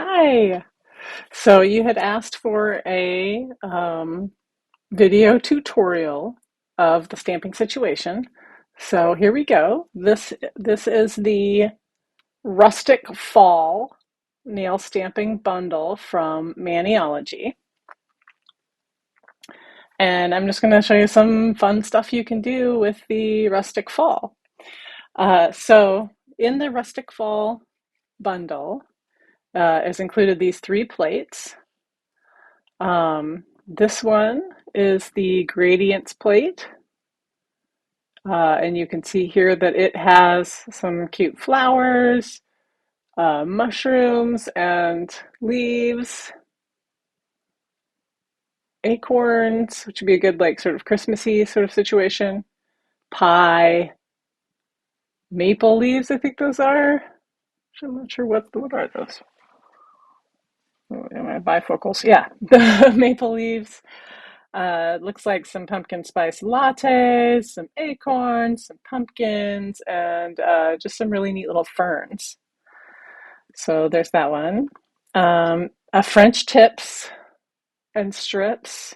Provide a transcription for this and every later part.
Hi. So you had asked for a video tutorial of the stamping situation. So here we go. This is the Rustic Fall nail stamping bundle from Maniology. And I'm just going to show you some fun stuff you can do with the Rustic Fall. So in the Rustic Fall bundle is included these three plates. This one is the gradients plate, and you can see here that it has some cute flowers, mushrooms and leaves, acorns, which would be a good like sort of Christmassy sort of situation, pie, maple leaves, I think those are. I'm not sure what are those. Oh, am I bifocals? Yeah, the maple leaves. Looks like some pumpkin spice lattes, some acorns, some pumpkins, and just some really neat little ferns. So there's that one. A French tips and strips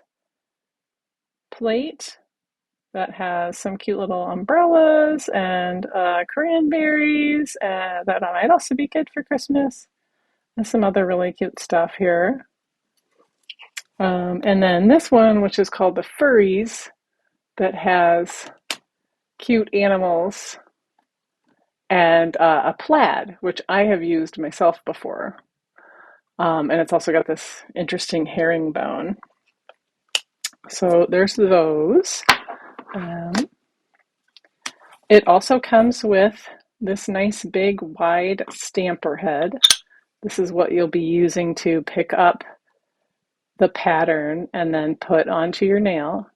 plate that has some cute little umbrellas and cranberries. That might also be good for Christmas. There's some other really cute stuff here. And then this one, which is called the Furries, that has cute animals and a plaid, which I have used myself before. And it's also got this interesting herringbone. So there's those. Um, it also comes with this nice big wide stamper head. This is what you'll be using to pick up the pattern and then put onto your nail.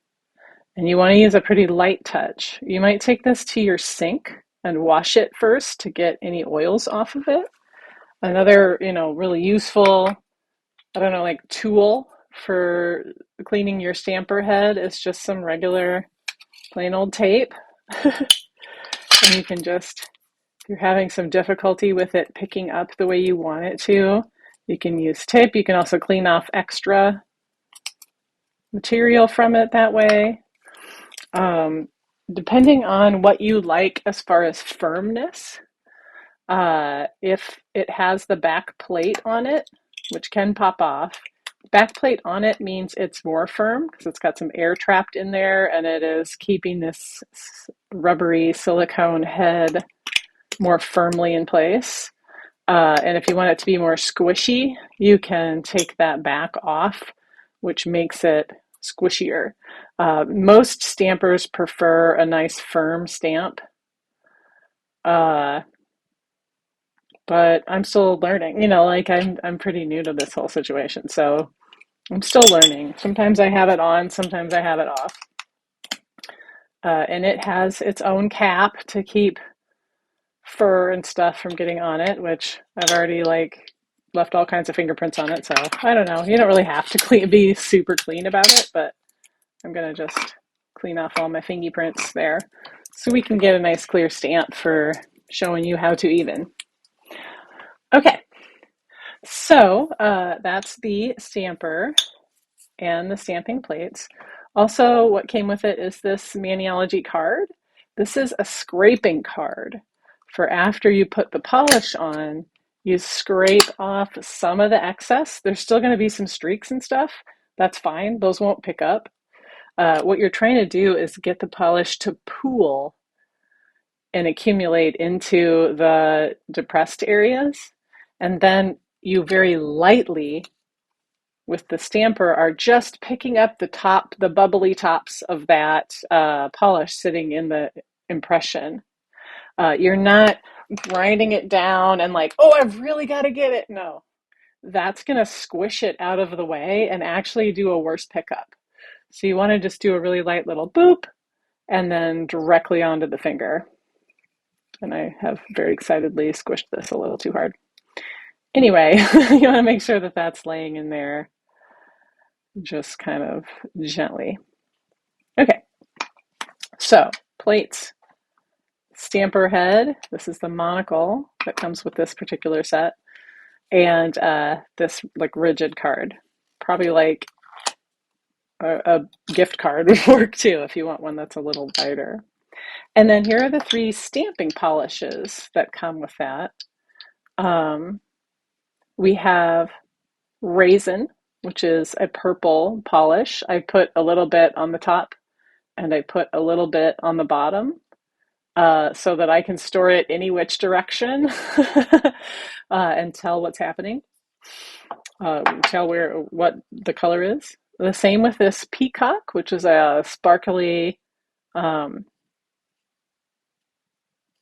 And you want to use a pretty light touch. You might take this to your sink and wash it first to get any oils off of it. Another, really useful, I don't know, like tool for cleaning your stamper head is just some regular plain old tape. And you can just, if you're having some difficulty with it picking up the way you want it to, you can use tape. You can also clean off extra material from it that way. Depending on what you like as far as firmness, if it has the back plate on it, which can pop off, back plate on it means it's more firm because it's got some air trapped in there and it is keeping this rubbery silicone head more firmly in place. And if you want it to be more squishy, you can take that back off, which makes it squishier. Most stampers prefer a nice firm stamp, uh, but I'm still learning. I'm pretty new to this whole situation, so I'm still learning. Sometimes I have it on, sometimes I have it off. And it has its own cap to keep fur and stuff from getting on it, which I've already left all kinds of fingerprints on it. So I don't know. You don't really have to be super clean about it, but I'm gonna just clean off all my fingerprints there so we can get a nice clear stamp for showing you how to even. Okay, so that's the stamper and the stamping plates. Also, what came with it is this Maniology card. This is a scraping card for after you put the polish on, you scrape off some of the excess. There's still going to be some streaks and stuff. That's fine. Those won't pick up. What you're trying to do is get the polish to pool and accumulate into the depressed areas. And then you very lightly with the stamper are just picking up the bubbly tops of that polish sitting in the impression. You're not grinding it down and like, oh, I've really got to get it. No, that's going to squish it out of the way and actually do a worse pickup. So you want to just do a really light little boop and then directly onto the finger. And I have very excitedly squished this a little too hard. Anyway, you want to make sure that that's laying in there just kind of gently. Okay, so plates, stamper head. This is the monocle that comes with this particular set. and this like rigid card. Probably like a gift card would work too if you want one that's a little lighter. And then here are the three stamping polishes that come with that. Um, we have Raisin, which is a purple polish. I put a little bit on the top and I put a little bit on the bottom so that I can store it any which direction and tell what's happening, tell what the color is. The same with this Peacock, which is a sparkly um,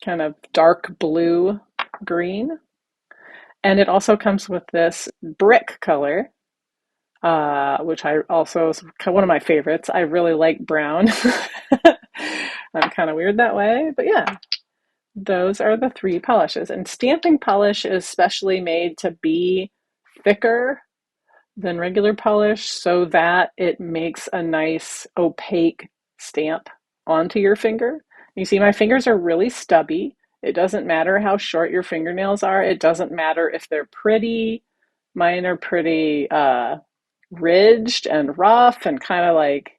kind of dark blue green. And it also comes with this brick color, which I also is one of my favorites. I really like brown. I'm kind of weird that way, but yeah, those are the three polishes. And stamping polish is specially made to be thicker than regular polish so that it makes a nice opaque stamp onto your finger. You see, my fingers are really stubby. It doesn't matter how short your fingernails are. It doesn't matter if they're pretty. Mine are pretty ridged and rough and kind of like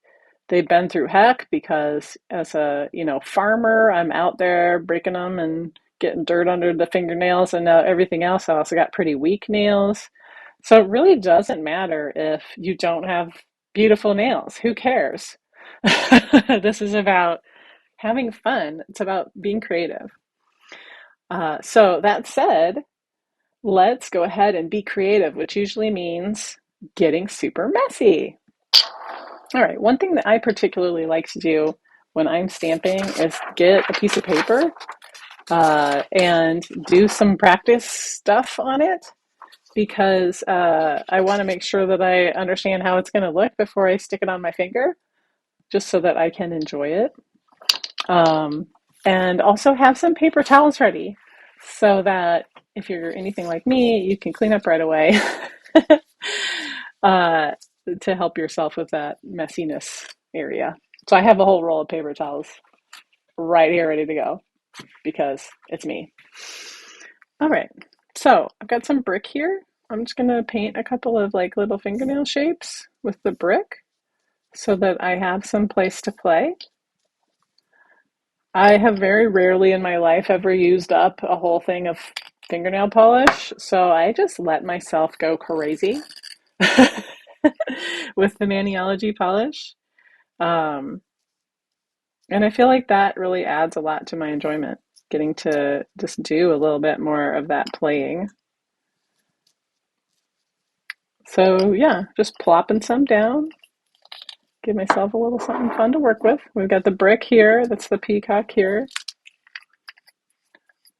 they've been through heck because as a, farmer, I'm out there breaking them and getting dirt under the fingernails and everything else. I also got pretty weak nails. So it really doesn't matter if you don't have beautiful nails. Who cares? This is about having fun. It's about being creative. So that said, let's go ahead and be creative, which usually means getting super messy. All right, one thing that I particularly like to do when I'm stamping is get a piece of paper and do some practice stuff on it because I want to make sure that I understand how it's going to look before I stick it on my finger, just so that I can enjoy it. And also have some paper towels ready so that if you're anything like me, you can clean up right away uh, to help yourself with that messiness area. So I have a whole roll of paper towels right here ready to go because it's me. All right, so I've got some brick here. I'm just gonna paint a couple of like little fingernail shapes with the brick so that I have some place to play. I have very rarely in my life ever used up a whole thing of fingernail polish, so I just let myself go crazy with the Maniology polish. Um, and I feel like that really adds a lot to my enjoyment, getting to just do a little bit more of that playing. So yeah, just plopping some down, give myself a little something fun to work with. We've got the brick here, that's the peacock here.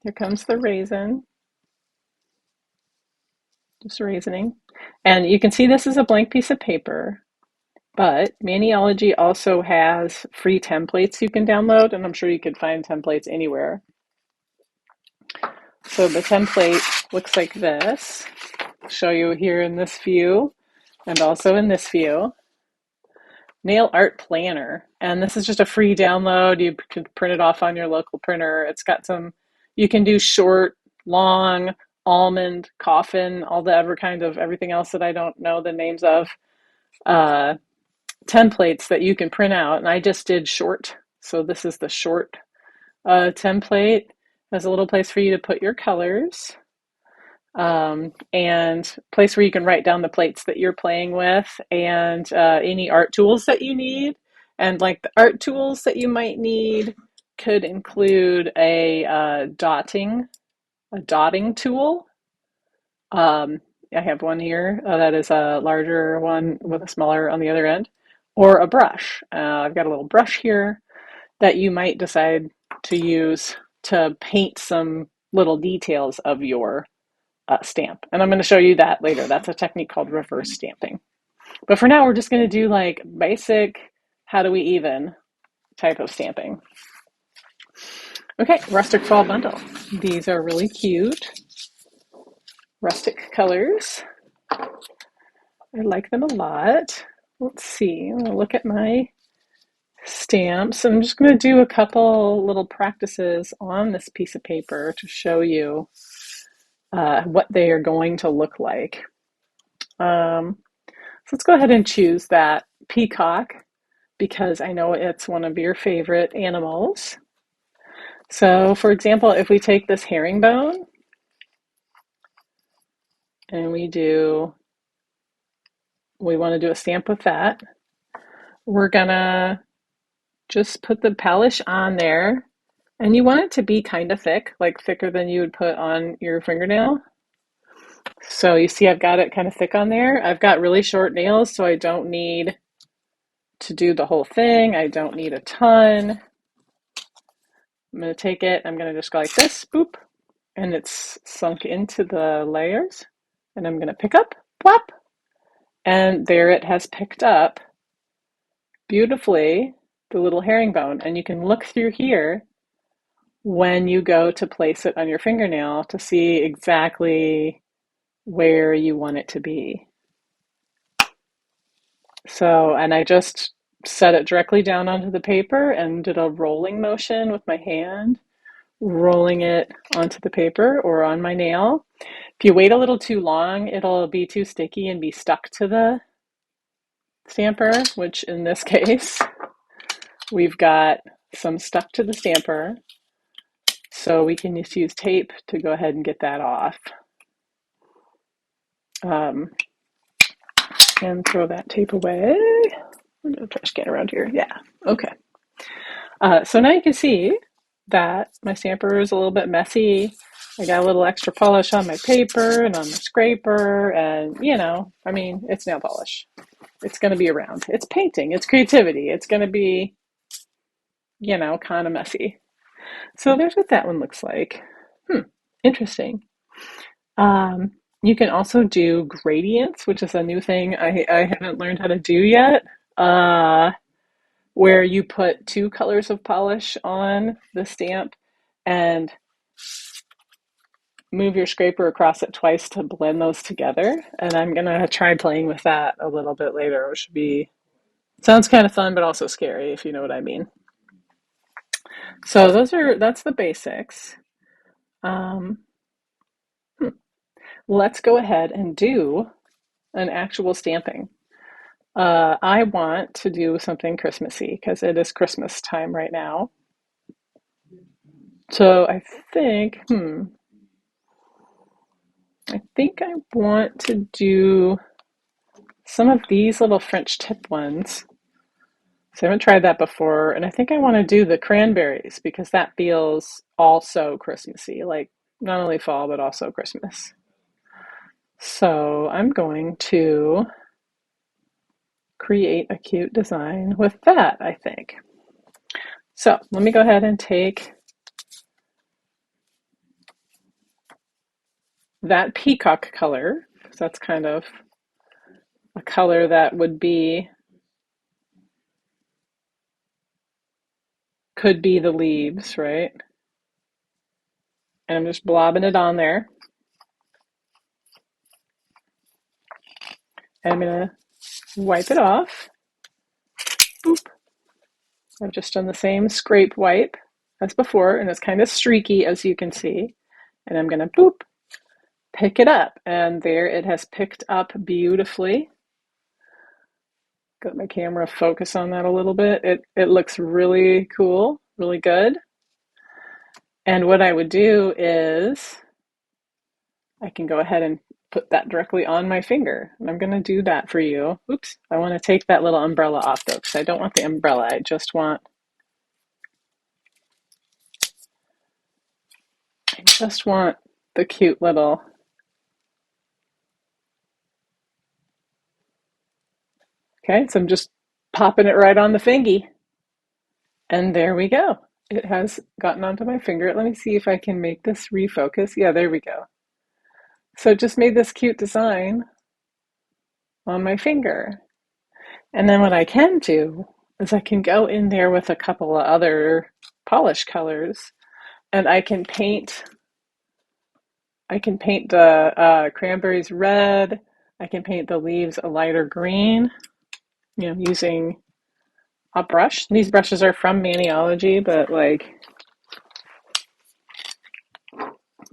Here comes the raisin, just raisining. And you can see this is a blank piece of paper, but Maniology also has free templates you can download, and I'm sure you could find templates anywhere. So the template looks like this. I'll show you here in this view and also in this view. Nail Art Planner, and this is just a free download. You can print it off on your local printer. It's got some, you can do short, long, almond, coffin, all the ever kind of everything else that I don't know the names of, templates that you can print out. And I just did short. So this is the short template. There's a little place for you to put your colors. And place where you can write down the plates that you're playing with and any art tools that you need. And like the art tools that you might need could include a dotting tool. I have one here that is a larger one with a smaller on the other end, or a brush. I've got a little brush here that you might decide to use to paint some little details of your stamp. And I'm going to show you that later. That's a technique called reverse stamping. But for now, we're just going to do like basic, how do we even type of stamping. Okay, Rustic Fall Bundle. These are really cute. Rustic colors. I like them a lot. Let's see, I'm going to look at my stamps. I'm just going to do a couple little practices on this piece of paper to show you what they are going to look like. So let's go ahead and choose that peacock because I know it's one of your favorite animals. So, for example, if we take this herringbone and we want to do a stamp with that, we're gonna just put the polish on there. And you want it to be kind of thick, like thicker than you would put on your fingernail. So you see I've got it kind of thick on there. I've got really short nails, so I don't need to do the whole thing. I don't need a ton. I'm going to take it, I'm going to just go like this, boop, and it's sunk into the layers. And I'm going to pick up, plop, and there it has picked up beautifully the little herringbone. And you can look through here when you go to place it on your fingernail to see exactly where you want it to be. So, and I just set it directly down onto the paper and did a rolling motion with my hand, rolling it onto the paper or on my nail. If you wait a little too long, it'll be too sticky and be stuck to the stamper, which in this case, we've got some stuck to the stamper. So we can just use tape to go ahead and get that off. And throw that tape away. No trash can around here. Yeah, okay. So now you can see that my stamper is a little bit messy. I got a little extra polish on my paper and on the scraper, and I mean, it's nail polish. It's going to be around. It's painting, it's creativity. It's going to be, kind of messy. So there's what that one looks like. Interesting. Um, you can also do gradients, which is a new thing I haven't learned how to do yet. Where you put two colors of polish on the stamp and move your scraper across it twice to blend those together. And I'm gonna try playing with that a little bit later, which should be sounds kind of fun, but also scary, if you know what I mean. So that's the basics. Um, let's go ahead and do an actual stamping. I want to do something Christmassy because it is Christmas time right now. So I think I want to do some of these little French tip ones. So I haven't tried that before, and I think I want to do the cranberries because that feels also Christmassy, like not only fall but also Christmas. So I'm going to create a cute design with that, I think. So let me go ahead and take that peacock color, because that's kind of a color that could be the leaves, right? And I'm just blobbing it on there. And I'm going to wipe it off. Boop. I've just done the same scrape wipe as before, and it's kind of streaky as you can see. And I'm going to boop, pick it up. And there it has picked up beautifully. Got my camera focus on that a little bit. It looks really cool, really good. And what I would do is I can go ahead and put that directly on my finger. And I'm going to do that for you. Oops, I want to take that little umbrella off though, because I don't want the umbrella. I just want the cute little. Okay, so I'm just popping it right on the fingy. And there we go. It has gotten onto my finger. Let me see if I can make this refocus. Yeah, there we go. So it just made this cute design on my finger. And then what I can do is I can go in there with a couple of other polish colors and I can paint the cranberries red. I can paint the leaves a lighter green, using a brush. These brushes are from Maniology, but like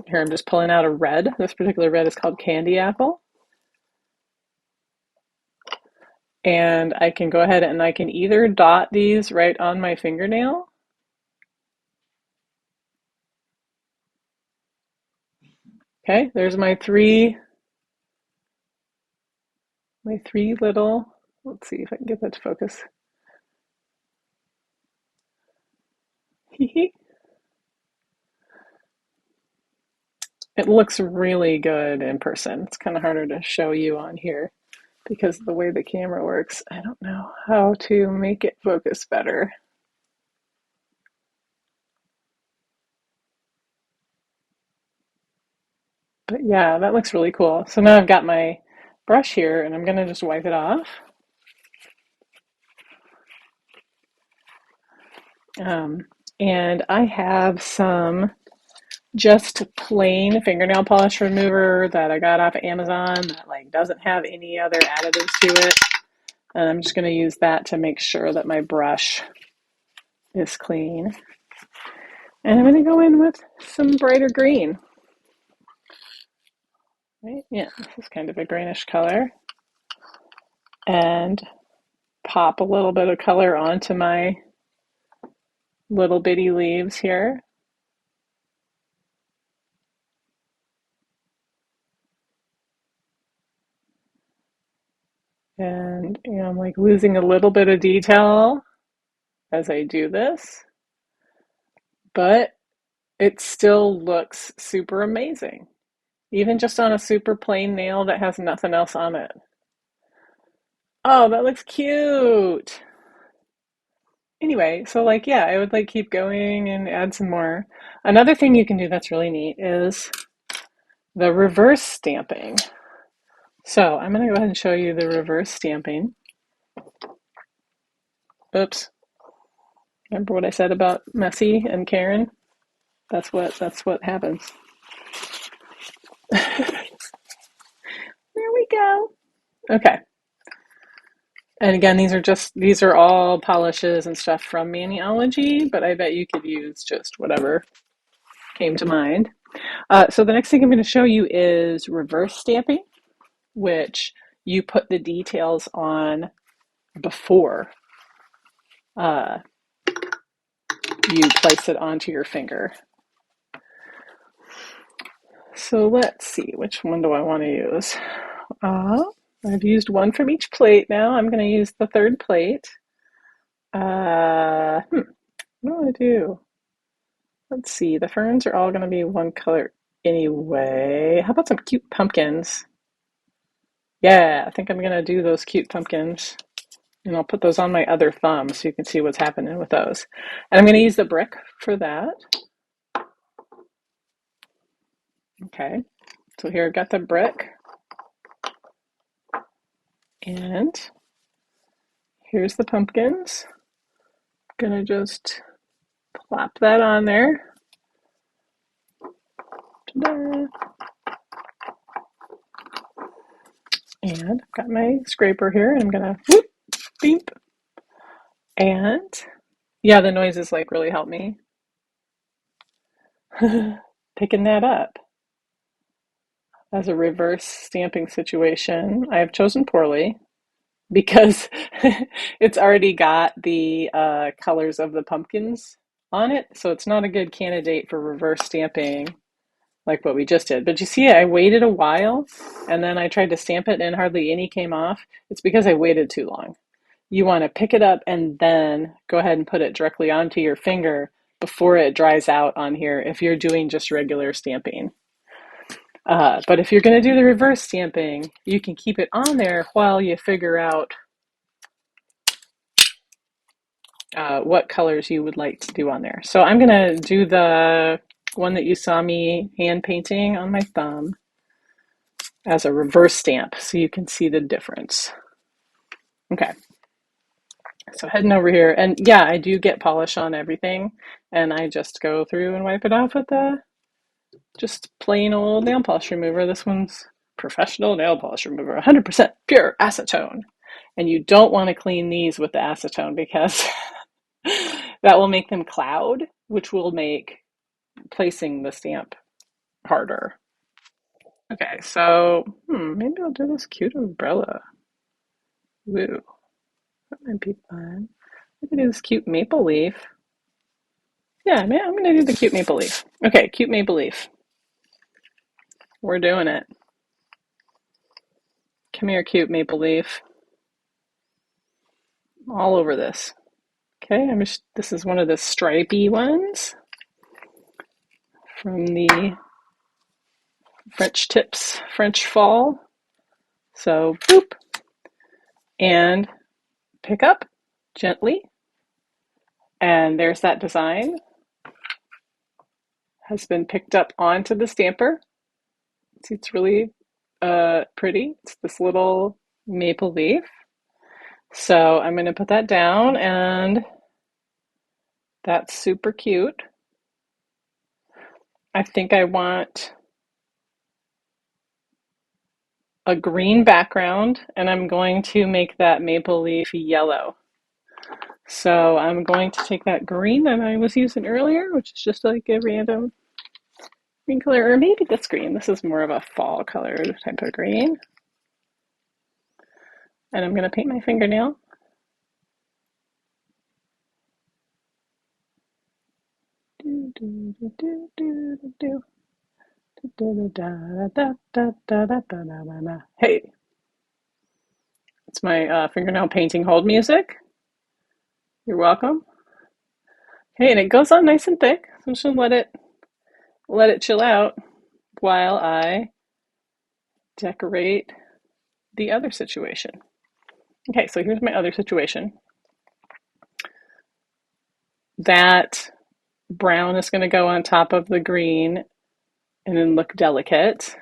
Here I'm just pulling out a red. This particular red is called Candy Apple. And I can go ahead and I can either dot these right on my fingernail. Okay, there's my three little, let's see if I can get that to focus. It looks really good in person. It's kind of harder to show you on here because of the way the camera works. I don't know how to make it focus better. But yeah, that looks really cool. So now I've got my brush here and I'm going to just wipe it off. And I have some just plain fingernail polish remover that I got off of Amazon that like doesn't have any other additives to it. And I'm just going to use that to make sure that my brush is clean. And I'm going to go in with some brighter green. Right? Yeah, this is kind of a greenish color. And pop a little bit of color onto my little bitty leaves here. And I'm like losing a little bit of detail as I do this, but it still looks super amazing, even just on a super plain nail that has nothing else on it. Oh, that looks cute. Anyway, so like, yeah, I would like keep going and add some more. Another thing you can do that's really neat is the reverse stamping. So I'm going to go ahead and show you the reverse stamping. Oops. Remember what I said about Messy and Karen? That's what happens. There we go. Okay. And again, these are all polishes and stuff from Maniology, but I bet you could use just whatever came to mind. So the next thing I'm going to show you is reverse stamping, which you put the details on before uh, you place it onto your finger. So let's see, which one do I want to use? I've used one from each plate now. I'm going to use the third plate. What do I do? Let's see, the ferns are all going to be one color anyway. How about some cute pumpkins? Yeah, I think I'm going to do those cute pumpkins. And I'll put those on my other thumb so you can see what's happening with those. And I'm going to use the brick for that. Okay, so here I've got the brick. And here's the pumpkins. I'm going to just plop that on there. Ta-da. And I've got my scraper here, and I'm going to whoop, beep. And yeah, the noises like really help me picking that up. As a reverse stamping situation, I have chosen poorly because it's already got the colors of the pumpkins on it, so it's not a good candidate for reverse stamping like what we just did. But you see, I waited a while and then I tried to stamp it and hardly any came off. It's because I waited too long. You want to pick it up and then go ahead and put it directly onto your finger before it dries out on here if you're doing just regular stamping. But if you're going to do the reverse stamping, you can keep it on there while you figure out what colors you would like to do on there. So I'm going to do the one that you saw me hand painting on my thumb as a reverse stamp so you can see the difference. Okay. So heading over here, and yeah, I do get polish on everything, and I just go through and wipe it off with the just plain old nail polish remover. This one's professional nail polish remover, 100% pure acetone. And you don't want to clean these with the acetone because that will make them cloud, which will make placing the stamp harder. Okay, so maybe I'll do this cute umbrella. Woo, that might be fun. I could do this cute maple leaf. Yeah, I'm gonna do the cute maple leaf. Okay, cute maple leaf. We're doing it. Come here, cute maple leaf. All over this. Okay, this is one of the stripy ones from the French Tips French Fall. So, boop, and pick up gently. And there's that design. Has been picked up onto the stamper. See, it's really pretty. It's this little maple leaf. So I'm going to put that down, and that's super cute. I think I want a green background, and I'm going to make that maple leaf yellow. So I'm going to take that green that I was using earlier, which is just like a random green color, or maybe this green. This is more of a fall color type of green. And I'm going to paint my fingernail. Hey, it's my fingernail painting hold music. You're welcome. Hey, and it goes on nice and thick, so I'm just gonna let it chill out while I decorate the other situation. Okay, so here's my other situation. That brown is going to go on top of the green and then look delicate.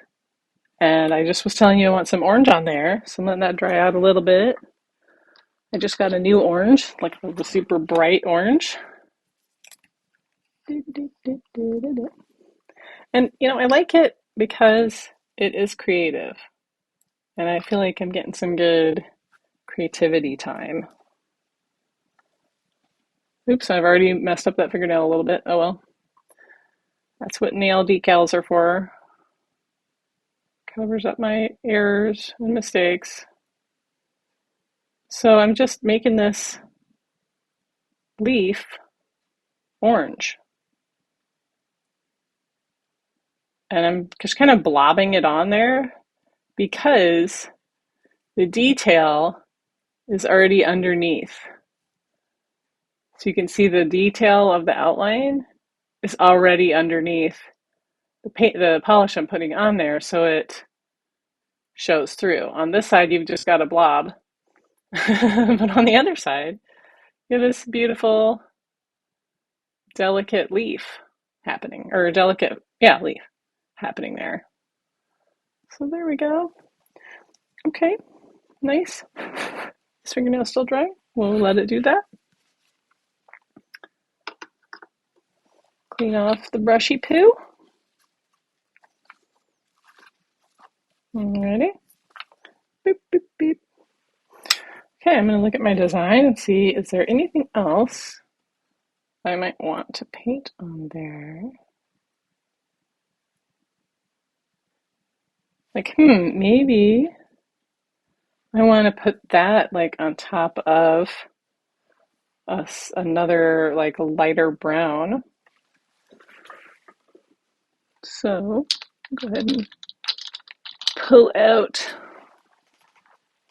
And I just was telling you I want some orange on there, so I'm letting that dry out a little bit. I just got a new orange, like the super bright orange. And I like it because it is creative. And I feel like I'm getting some good creativity time. Oops, I've already messed up that fingernail a little bit. Oh well. That's what nail decals are for. Covers up my errors and mistakes. So I'm just making this leaf orange. And I'm just kind of blobbing it on there because the detail is already underneath. So you can see the detail of the outline is already underneath the polish I'm putting on there, so it shows through. On this side, you've just got a blob. But on the other side, you have this beautiful, delicate leaf happening, or delicate, yeah, leaf happening there. So there we go. Okay, nice. This fingernail's still dry. We'll let it do that. Clean off the brushy poo. Alrighty. Boop, boop, beep. Okay, I'm going to look at my design and see, is there anything else I might want to paint on there? Like, maybe I want to put that like on top of another like lighter brown. So go ahead and pull out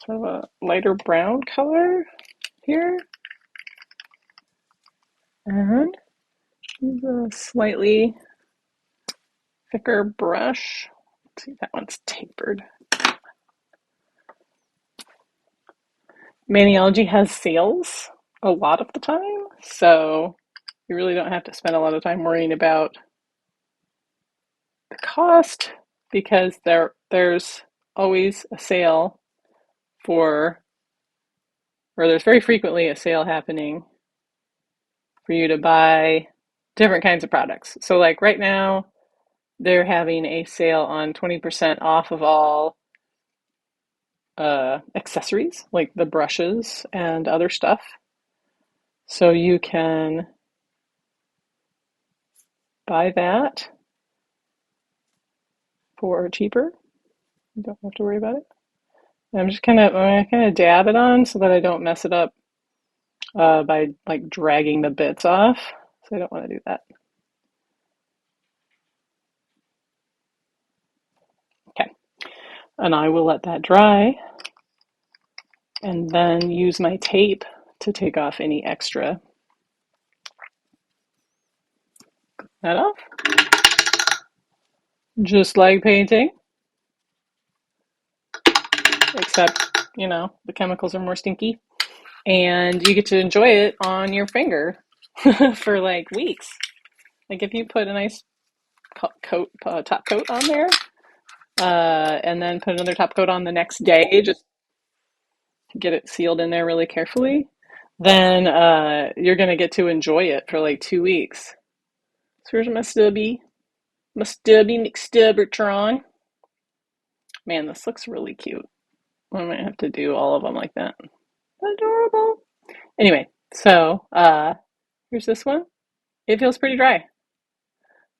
sort of a lighter brown color here. And use a slightly thicker brush. Let's see, that one's tapered. Maniology has sales a lot of the time, so you really don't have to spend a lot of time worrying about the cost because there's always a sale or there's very frequently a sale happening for you to buy different kinds of products. So like right now, they're having a sale on 20% off of all accessories, like the brushes and other stuff. So you can buy that for cheaper. You don't have to worry about it. I'm gonna kind of dab it on so that I don't mess it up by like dragging the bits off. So I don't want to do that. Okay, and I will let that dry and then use my tape to take off any extra. That off, just like painting, except the chemicals are more stinky, and you get to enjoy it on your finger for like weeks. Like if you put a nice coat, top coat on there, and then put another top coat on the next day, just get it sealed in there really carefully, then you're gonna get to enjoy it for like 2 weeks. So here's my stubby McStubbertron. Man, this looks really cute. I might have to do all of them like that. Adorable. Anyway, so here's this one. It feels pretty dry.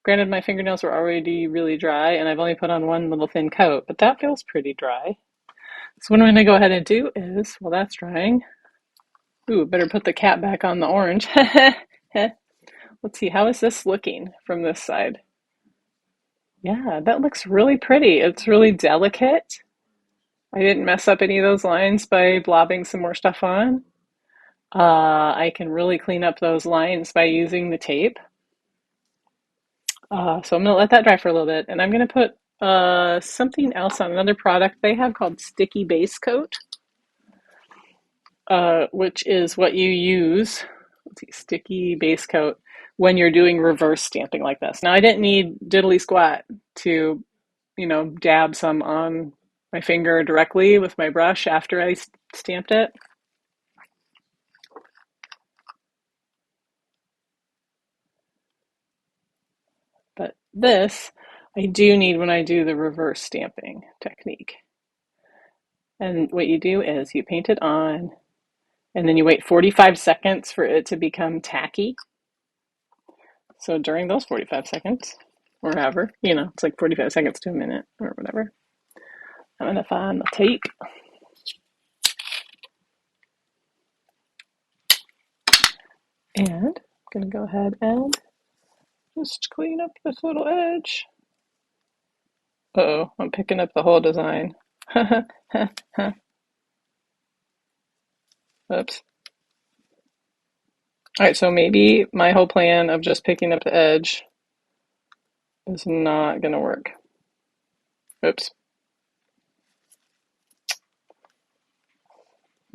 Granted, my fingernails were already really dry, and I've only put on one little thin coat, but that feels pretty dry. So what I'm going to go ahead and do is, while that's drying, ooh, better put the cap back on the orange. Let's see, how is this looking from this side? Yeah, that looks really pretty. It's really delicate. I didn't mess up any of those lines by blobbing some more stuff on. I can really clean up those lines by using the tape. So I'm going to let that dry for a little bit, and I'm going to put something else on, another product they have called Sticky Base Coat, which is what you use, let's see, Sticky Base Coat, when you're doing reverse stamping like this. Now, I didn't need diddly squat to, dab some on my finger directly with my brush after I stamped it. But this I do need when I do the reverse stamping technique. And what you do is you paint it on, and then you wait 45 seconds for it to become tacky. So during those 45 seconds, or however, it's like 45 seconds to a minute or whatever, I'm going to find the tape. And I'm going to go ahead and just clean up this little edge. Uh-oh, I'm picking up the whole design. Oops. All right, so maybe my whole plan of just picking up the edge is not going to work. Oops.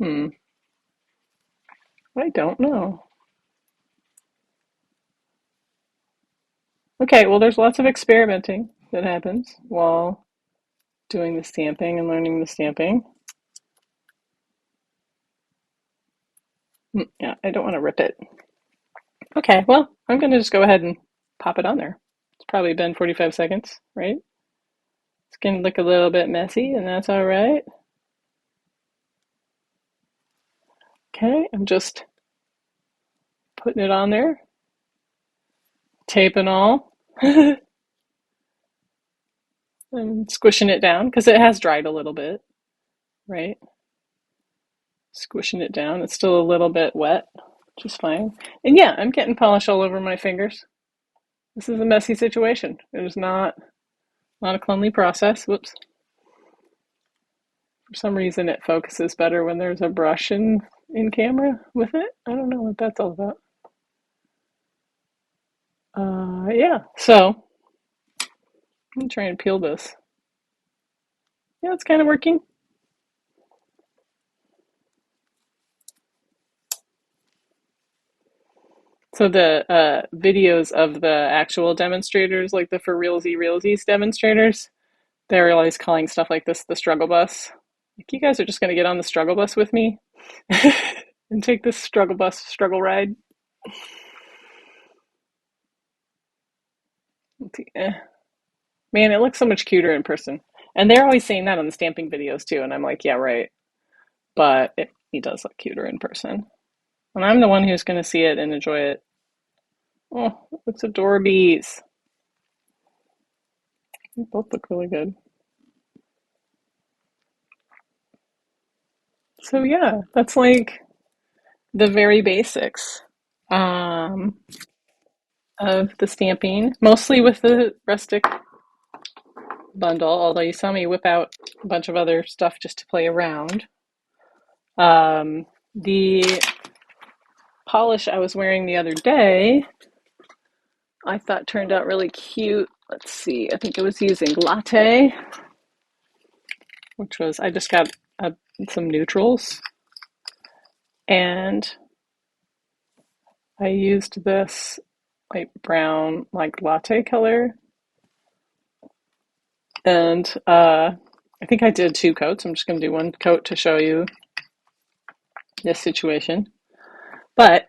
I don't know. Okay, well, there's lots of experimenting that happens while doing the stamping and learning the stamping. Yeah, I don't want to rip it. Okay, well, I'm going to just go ahead and pop it on there. It's probably been 45 seconds, right? It's going to look a little bit messy, and that's all right. Okay, I'm just putting it on there, tape and all, and squishing it down because it has dried a little bit, right? Squishing it down. It's still a little bit wet, which is fine. And yeah, I'm getting polish all over my fingers. This is a messy situation. It is not a cleanly process. Whoops. For some reason, it focuses better when there's a brush in camera with it. I don't know what that's all about. Yeah, so I'm trying to peel this. Yeah, it's kind of working. So the videos of the actual demonstrators, like the for realsies demonstrators, they're always calling stuff like this the struggle bus. Like, you guys are just going to get on the struggle bus with me and take this struggle bus struggle ride. Man, it looks so much cuter in person. And they're always saying that on the stamping videos too. And I'm like, yeah, right. But he does look cuter in person. And I'm the one who's going to see it and enjoy it. Oh, it looks adorable. They both look really good. So yeah, that's like the very basics um, of the stamping, mostly with the rustic bundle, although you saw me whip out a bunch of other stuff just to play around. The polish I was wearing the other day, I thought turned out really cute. Let's see, I think I was using Latte, which was, I just got some neutrals, and I used this light brown, like latte color, and I think I did two coats. I'm just going to do one coat to show you this situation. But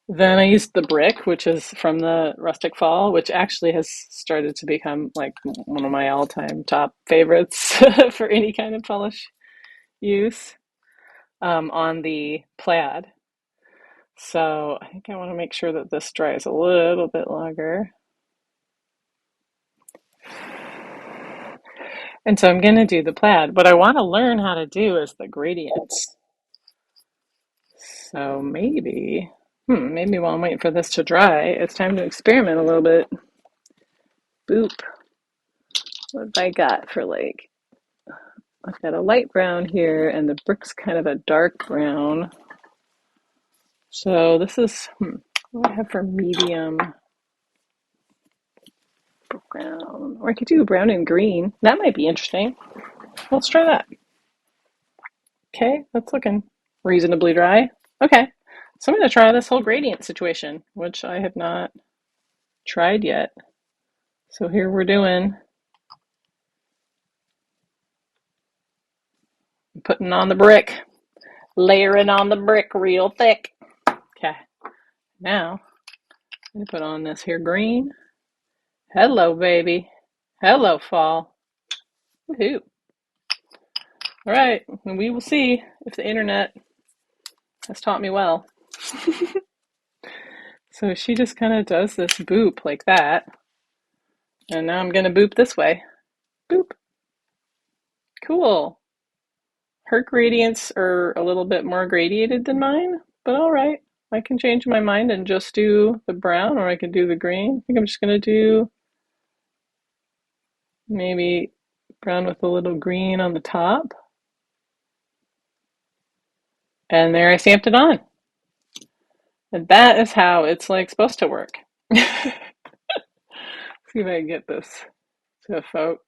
then I used the brick, which is from the Rustic Fall, which actually has started to become like one of my all-time top favorites for any kind of polish use on the plaid. So I think I want to make sure that this dries a little bit longer. And so I'm going to do the plaid. What I want to learn how to do is the gradients. So maybe while I'm waiting for this to dry, it's time to experiment a little bit. Boop. What have I got for like, I've got a light brown here and the brick's kind of a dark brown. So this is, what do I have for medium brown? Or I could do brown and green. That might be interesting. Let's try that. Okay, that's looking reasonably dry. Okay, so I'm going to try this whole gradient situation, which I have not tried yet. So here we're doing, putting on the brick, layering on the brick real thick. Okay, now I'm going to put on this here green. Hello, baby. Hello, fall. Woohoo. All right, and we will see if the internet has taught me well. So she just kind of does this boop like that. And now I'm going to boop this way. Boop. Cool. Her gradients are a little bit more gradiated than mine, but all right. I can change my mind and just do the brown, or I can do the green. I think I'm just going to do maybe brown with a little green on the top. And there I stamped it on. And that is how it's like supposed to work. See if I can get this to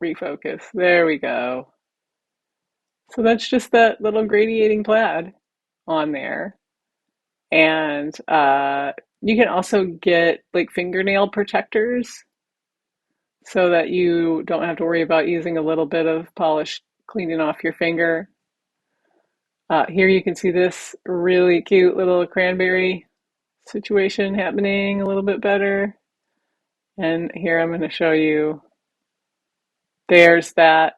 refocus. There we go. So that's just that little gradiating plaid on there. And you can also get like fingernail protectors so that you don't have to worry about using a little bit of polish cleaning off your finger. Here you can see this really cute little cranberry situation happening a little bit better. And here I'm going to show you, there's that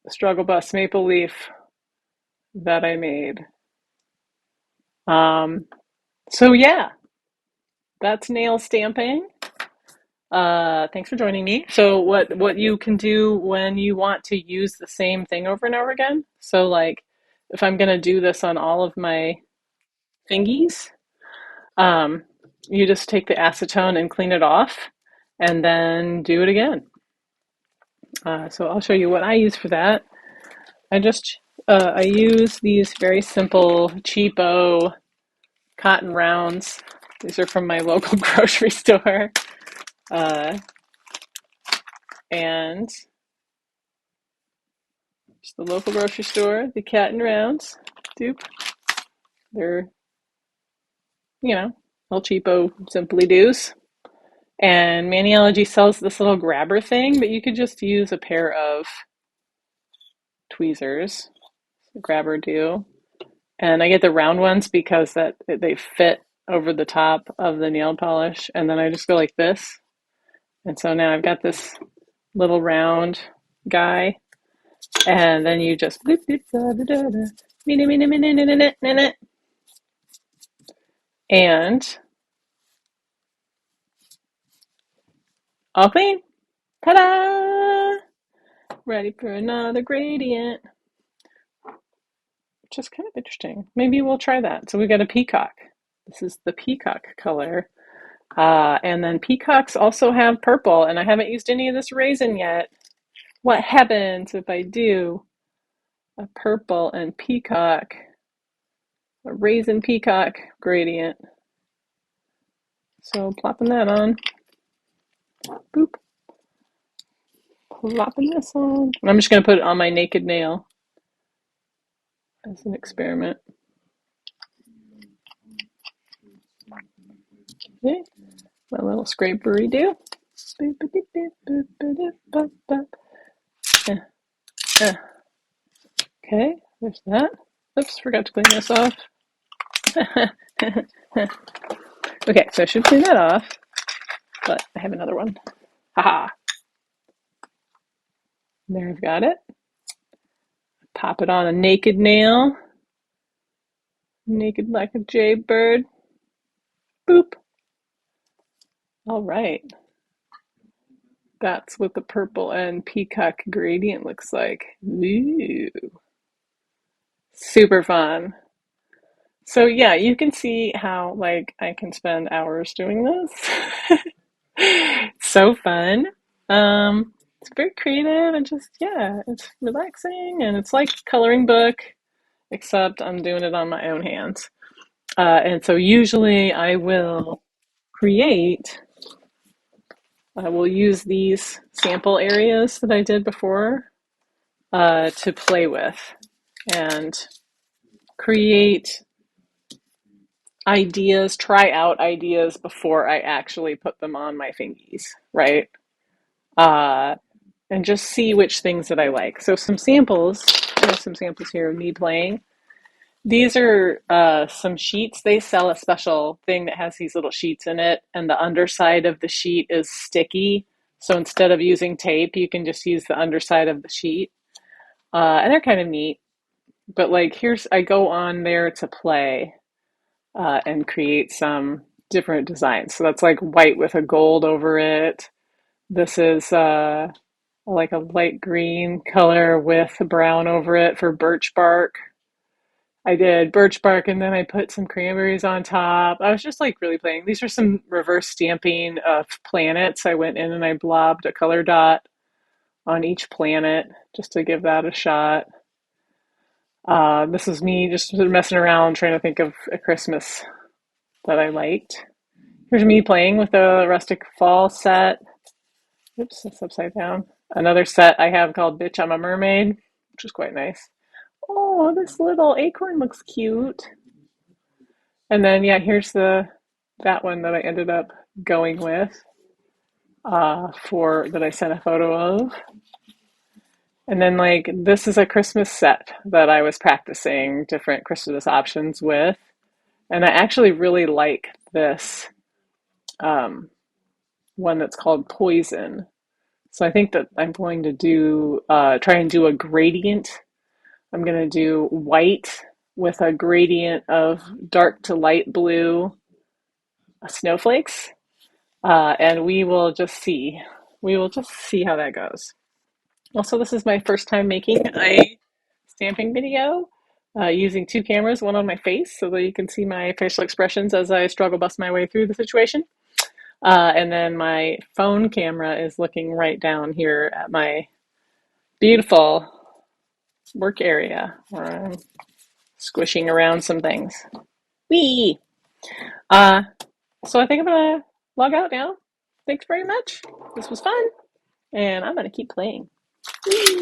Struggle Bus maple leaf that I made. Um, so yeah, that's nail stamping. Thanks for joining me. So what you can do when you want to use the same thing over and over again. So like if I'm gonna do this on all of my fingies, um, you just take the acetone and clean it off and then do it again. So I'll show you what I use for that. I use these very simple cheapo cotton rounds. These are from my local grocery store. And just the local grocery store, the cotton rounds. Dupe. They're, little cheapo simply do's. And Maniology sells this little grabber thing, but you could just use a pair of tweezers, grabber do. And I get the round ones because that they fit over the top of the nail polish. And then I just go like this. And so now I've got this little round guy. And then you just bloop, bloop, da, da, da, da, and all clean. Ta-da! Ready for another gradient, which is kind of interesting. Maybe we'll try that. So we got a peacock. This is the peacock color. And then peacocks also have purple, and I haven't used any of this raisin yet. What happens if I do a purple and peacock, a raisin peacock gradient? So plopping that on. Boop. Plopping this on. And I'm just going to put it on my naked nail as an experiment. Okay. My little scrapery do. Okay, there's that. Oops, forgot to clean this off. Okay, so I should clean that off, but I have another one. Haha. There, I've got it. Pop it on a naked nail. Naked like a jaybird. Boop. All right. That's what the purple and peacock gradient looks like. Ooh. Super fun. So yeah, you can see how like I can spend hours doing this. So fun. It's very creative and just yeah, it's relaxing and it's like coloring book, except I'm doing it on my own hands. And so usually create, I will use these sample areas that I did before to play with and create ideas, try out ideas before I actually put them on my fingies, right? Uh, and just see which things that I like. So some samples, I have some samples here of me playing. These are some sheets. They sell a special thing that has these little sheets in it, and the underside of the sheet is sticky. So instead of using tape, you can just use the underside of the sheet. And they're kind of neat. But like, I go on there to play and create some different designs. So that's like white with a gold over it. This is like a light green color with brown over it for birch bark. I did birch bark and then I put some cranberries on top. I was just like really playing. These are some reverse stamping of planets. I went in and I blobbed a color dot on each planet just to give that a shot. This is me just sort of messing around trying to think of a Christmas that I liked. Here's me playing with a Rustic Fall set. Oops, that's upside down. Another set I have called Bitch, I'm a Mermaid, which is quite nice. Oh, this little acorn looks cute. And then, yeah, here's that one that I ended up going with for that I sent a photo of. And then, like, this is a Christmas set that I was practicing different Christmas options with. And I actually really like this um, one that's called Poison. So I think that I'm going to try and do a gradient. I'm going to do white with a gradient of dark to light blue snowflakes. And we will just see. We will just see how that goes. Also, this is my first time making a stamping video using two cameras, one on my face so that you can see my facial expressions as I struggle bust my way through the situation. And then my phone camera is looking right down here at my beautiful work area where I'm squishing around some things. Whee! Uh, so I think I'm gonna log out now. Thanks very much. This was fun, and I'm gonna keep playing. Whee!